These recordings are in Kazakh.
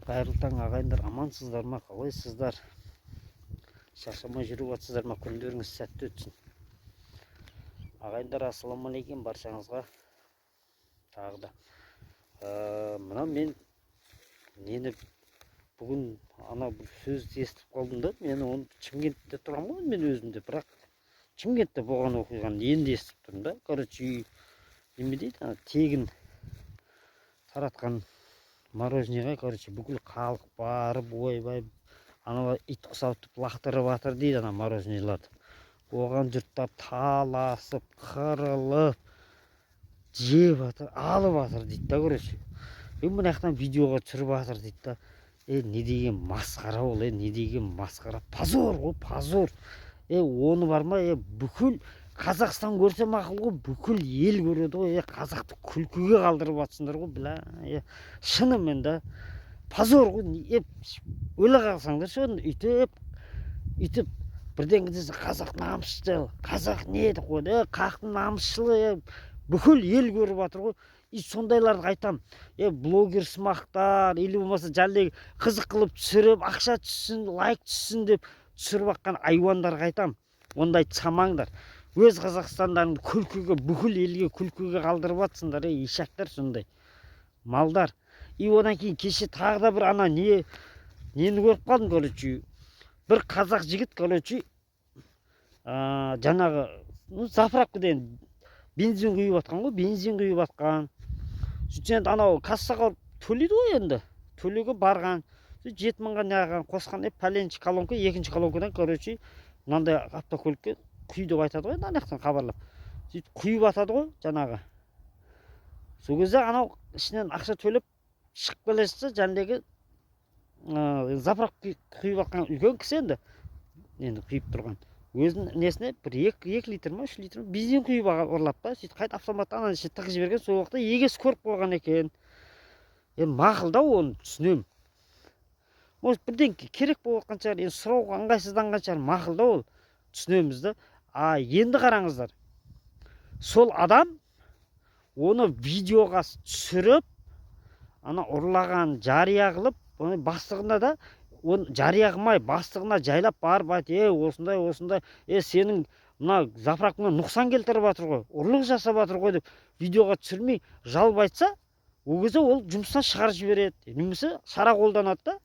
Қайырлы таң ағайындар, амансыздар ма, қалайсыздар? Шаршамай жүріп жатсыздар ма? Күндеріңіз сәтті өтсін. Ағайындар, ассалаумағалейкум баршаңызға. Тағы да. Мына мен нені бүгін ана бір сөзді естіп қалдым да, мен оны Шымкентте тұрамын ғой, мен өзімде, бірақ Шымкентте болған оқиғаны енді естіп тұрмын да. Короче, неме дейді, тегін таратқан мороженеға, короче, бүкіл халық барып, ойбай, ана ит құсатып лақтырып жатыр дейді ана мороженеларды. Оған жұрттар таласып, қырылып, жеп жатыр, алып жатыр дейді да, короче. Мына жақтан видеоға түсіріп жатыр дейді да. Не деген масқара ол, не деген масқара. Позор ғой, позор. Оны бар ма, бүкіл Қазақстан көрсе мақұл ғой, бүкіл ел көреді ғой, қазақты күлкіге қалдырып жатсыңдар ғой, бля. Шынымен да позор ғой. Ойлай қалсаңдар соны үйтіп бірден десе қазақ намысшы, қазақ не еді ғой, қақтың намысшылы, бүкіл ел көріп жатыр ғой. Сондайларды айтам, блогер-сымақтар, или болмаса жаңағыдай қызық қылып түсіріп, ақша түссін, лайк түссін деп түсіріп жатқан айуандарға айтам, ондай самаңдар. Өз Қазақстандарыңды күлкіге, бүкіл елге күлкіге қалдырып жатсыңдар, ешақтар сондай малдар. Одан кейін кеше тағы да бір ана нені көріп қалдым, короче. Бір қазақ жігіт, короче, жаңағы заправкадан бензин құйып жатқан ғой, бензин құйып жатқан. Сөйтсен анау кассаға төлейді ғой енді. Төлеуге барған. 7 мыңға неғаған қосқан, пәленші колонка, екінші колонкадан, короче, мынандай автокөлікке құй деп айтады ғой, анаяқтан хабарлап. Сөйтіп құйып атады ғой, жаңағы. Сол кезде анау ішінен ақша төлеп шығып келе жатса, жаңағы заправка құйып атқан үлкен кісі енді құйып тұрған. Өзінің несіне бір 2 литр ма, 3 литр ма бензин құйып ұрлап па, сөйтіп қайта автоматтан ана ішіне тығып жіберген. Сол уақытта егесі көріп қойған екен. Мақұл да, оны түсінем. Может, бірден керек болып жатқан шығар, сұрауға ыңғайсызданған шығар, мақұл да, ол түсінеміз да. Енді қараңыздар. Сол адам оны видеоға түсіріп, ана ұрлаған жария қылып, оны бастығына да, оны жария қылмай, бастығына жайлап барып айтты, осындай, сенің мына заправкаңа нұқсан келтіріп жатыр ғой, ұрлық жасап жатыр ғой деп видеоға түсірмей жалып айтса, ол кезде ол жұмыстан шығарып жібереді, немесе шара қолданады да.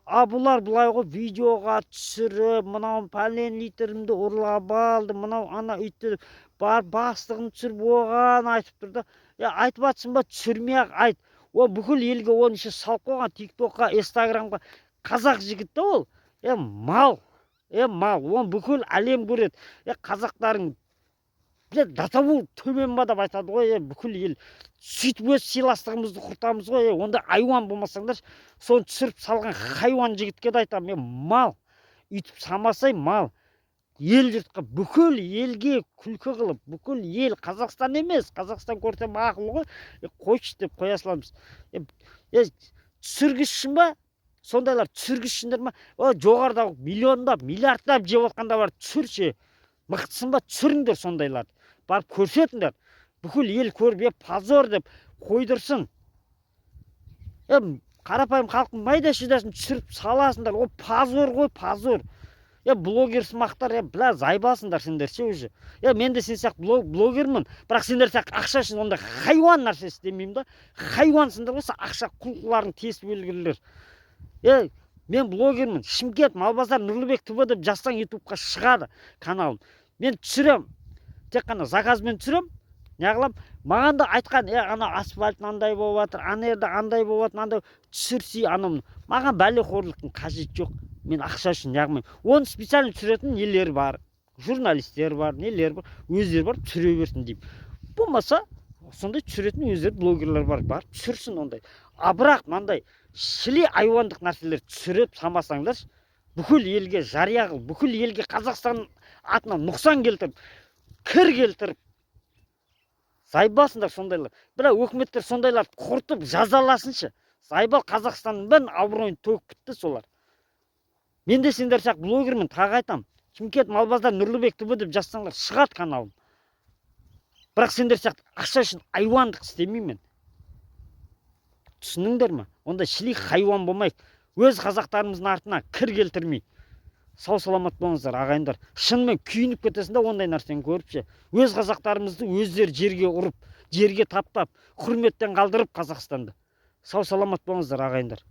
Бұлар бұлай ғой, видеоға түсіріп, мынау пәлен литрімді ұрлап алды, мынау ана үйтті бар бастығын түсіріп оған айтып тұрды. Айтып атсың ба, түсірмей-ақ айт. Ол бүкіл елге оны іші салып қойған, тиктокқа, инстаграмға. Қазақ жігітті ол, мал, оны бүкіл әлем көреді. Қазақтарың датабу төмен ба деп айтады ғой, бүкіл ел. Сөйтіп өз сыйластығымызды құртамыз ғой, онда айуан болмасаңдар, соны түсіріп салған хайуан жігітке де айтам, мал, үйтіп самасай мал. Ел жұртқа, бүкіл елге күлкі қылып, бүкіл ел, Қазақстан емес, Қазақстан көрсе мақұл ғой, қойшы деп қоя саламыз. Түсіргішшін ба? Сондайлар түсіргішшіндер ма? Жоғардағы миллиондап, миллиардтап жеп отқанда бар, түсірші. Мықтысын ба, түсіріңдер сондайларды. Барып көрсетіңдер. Бүкіл ел көріп, позор деп қойдырсын. Қарапайым халықтың майда-шүйдасын түсіріп саласыңдар. Ол позор ғой, позор. Блогер-сымақтар, бля, зайбасыңдар сендер ше уже. Мен де сен сияқты блогермін, бірақ сендер сияқты ақша үшін онда хайуан нәрсе істемеймін да. Хайуансыңдар болса, ақша құлқыларын тесіп өлгірлер. Мен блогермін, Шымкент, Малбазар, Нұрлыбек ТВ деп жазсаң ютубқа шығады каналым. Мен түсірем, тек қана заказбен түсірем, неғылам, маған да айтқан, ана асфальт андай болып жатыр, ана жерде андай болып жатыр, андай түсірсей, анамын. Маған бәлеқорлықтың қажеті жоқ. Мен ақша үшін неғылмайм. Оны специально түсіретін нелер бар, журналистер бар, нелер бар, өздері бар, түсіре берсін деймін. Болмаса, сондай түсіретін өздері блогерлер бар, түсірсін ондай. Бірақ мынандай шіле айуандық нәрселер түсіріп самасаңдар, бүкіл елге жария қыл, бүкіл елге Қазақстан атына нұқсан келтіріп, кір келтіріп, зайбасыңдар сондайлар. Бірақ өкіметтер сондайларды құртып жазаласыншы. Зайбал Қазақстанның бәрін абыройын төгіп бітті солар. Мен де сендер сияқты блогермін, тағы айтам. Шымкент, Малбазар, Нұрлыбек ТВ деп жазсаңдар шығады каналым. Бірақ сендер сияқты ақша үшін айуандық істемеймін мен. түсіндіңдер ме? Онда шілік хайуан болмайық. Өз қазақтарымыздың артына кір келтірмей. Сау саламат болыңыздар ағайындар. Шынымен күйініп кетесің да ондай нәрсені көріп ше. Өз қазақтарымызды өздері жерге ұрып, жерге таптап, құрметтен қалдырып Қазақстанды. Сау саламат болыңыздар ағайындар.